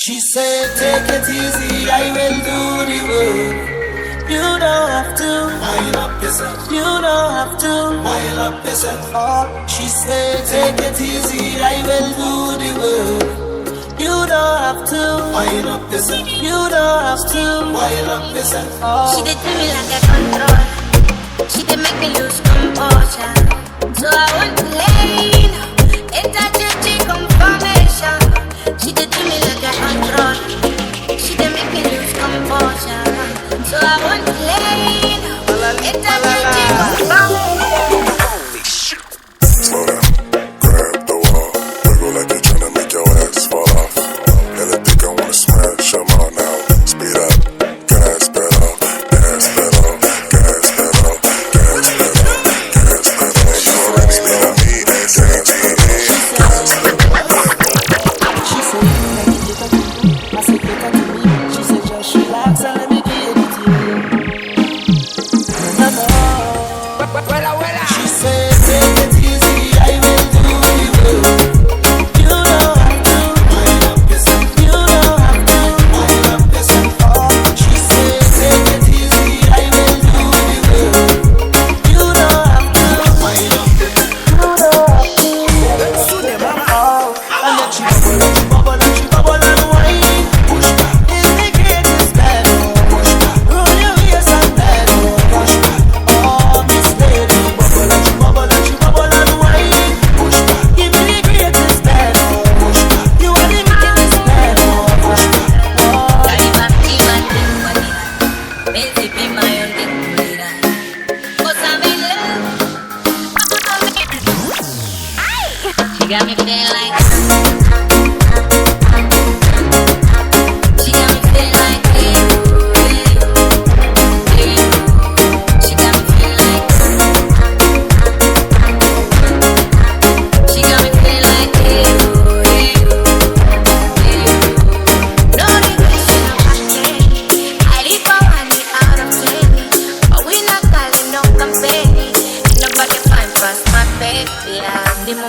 She said, take it easy, I will do the work. You don't have to wind up yourself. You don't have to wind up yourself. Oh, she said, take it easy, I will do the work. You don't have to wind up yourself. You don't have to wind up yourself. Oh. She did do me like a control. She did make me lose composure. So I want to lay into dirty confirmation. She did do me like a control. She did make me lose composure. So I want to lay into dirty confirmation. Slow down, grab the wall, wiggle like you're trying to make your ass fall off. Hella think I wanna smash them all now. Speed up, gas pedal, gas pedal, gas pedal, gas pedal, gas pedal. You already know me, gas pedal, gas pedal. She said, like it better to me. I said, better to me. She said, just relax and let me give it to you. No, no, no. Welawela. She said, take it easy, I will do the work. You don't have to wind up yourself. You don't have to wind up yourself. Oh, she said, take it easy, I will do the work. You don't have to wind up yourself. You don't have to. Oh, and then she bubble and she bubble and whine. Push back. Is the greatest bad. Push back. Roll your waist and bad. Push back. Oh, Miss Lady. Bubble and she bubble and whine. Push back. Give me the greatest bad. Push back. You are the wickedest bad. Push back. Oh. She got me feeling like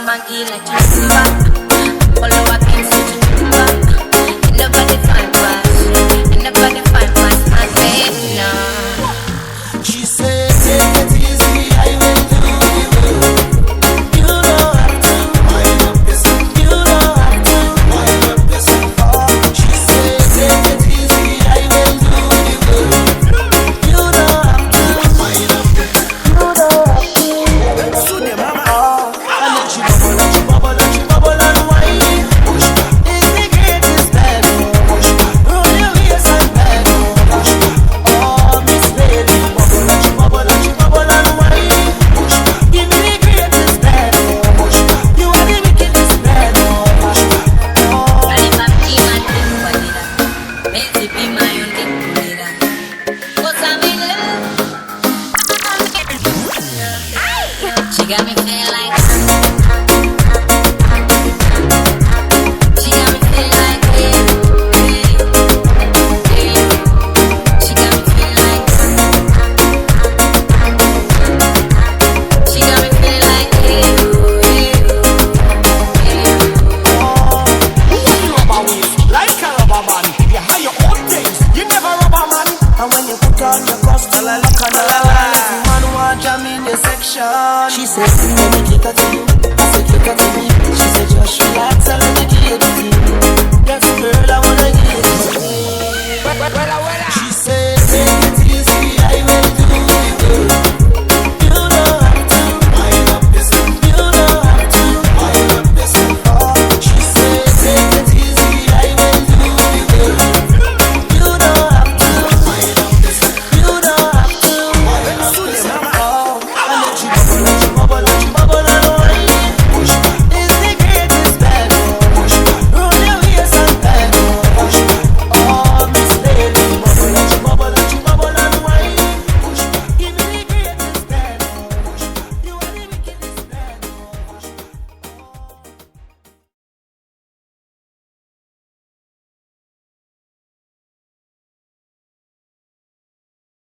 Magila chumba, follow up in chumba. Ain't nobody find us, ain't nobody find us, my baby, no. She said, take it easy, I will do the work. You don't have to wind up yourself. You don't have to wind up yourself. Oh, she said, take it easy, I will do the work. You don't have to wind up yourself. You don't have to. Oh, and then she bubble and she bubble and she bubble and whine. Push back. Is the greatest bad. Push back. Roll your waist and bad. Push back. Oh, Miss Lady. Bubble and she bubble and she bubble and whine. Push back. Give me the greatest bad. Push back. You are the wickedest bad. Push back. Oh. She got me feeling like She said,